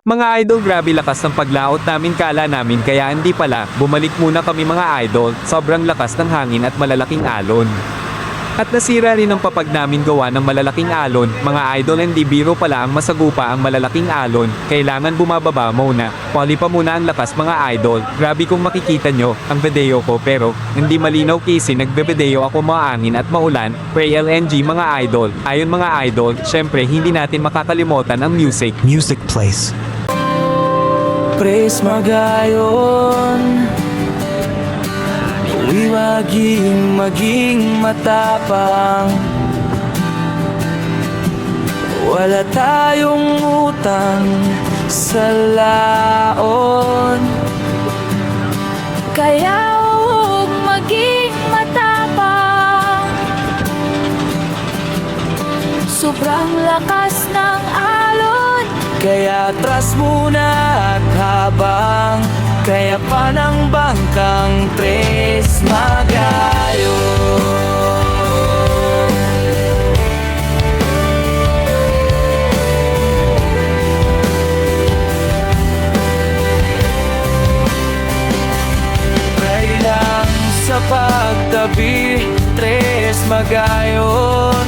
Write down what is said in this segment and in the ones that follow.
Mga idol, grabe lakas ng paglaot namin, kala namin kaya hindi pala. Bumalik muna kami mga idol, sobrang lakas ng hangin at malalaking alon. At nasira rin ang papag namin gawa ng malalaking alon. Mga idol, hindi biro pala ang masagupa ang malalaking alon. Kailangan bumababa muna. Pali pa muna ang lakas mga idol. Grabe kung makikita nyo ang video ko, pero hindi malinaw kasi nagbe-video ako maangin at maulan. Pray LNG mga idol. Ayon mga idol, syempre hindi natin makakalimutan ang music. Music plays. Praise magayon, huwag maging matapang. Wala tayong utang sa laon, Kaya huwag maging matapang. Sobrang lakas ng alon. kaya atras muna at habang kaya pa ng bangkang Tres Magayon. Pray lang sa pagtabi, Tres Magayon.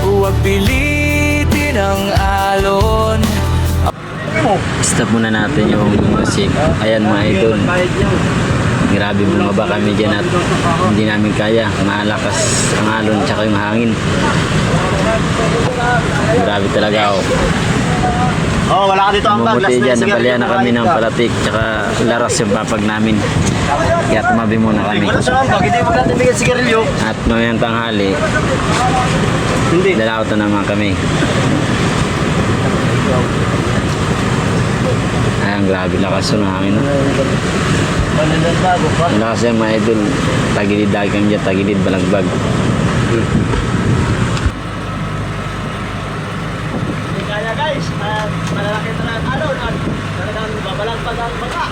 Huwag pilitin ang alon. Stop muna natin yung music. Ayan mga idol, grabe bumaba kami dyan at hindi namin kaya. Malakas ang alon tsaka yung hangin. Grabe talaga oh. Oh, wala ka dito ang bag. Bumuti Last dyan, na nabalian na kami ng palatik tsaka laras yung papag namin. Kaya tumabi muna kami. Wala sa ang bag. Hindi mo natin bigyan sigarilyo. At noong tanghali, Hindi. dalaw to naman kami. Ayan, grabe lakas yung hangin. No? Ang lakas yan mga idol. Tagilid lagi kami dyan, tagilid balagbag. Kaya guys, malalaki na lang alon at talagang babalagpag ang baka.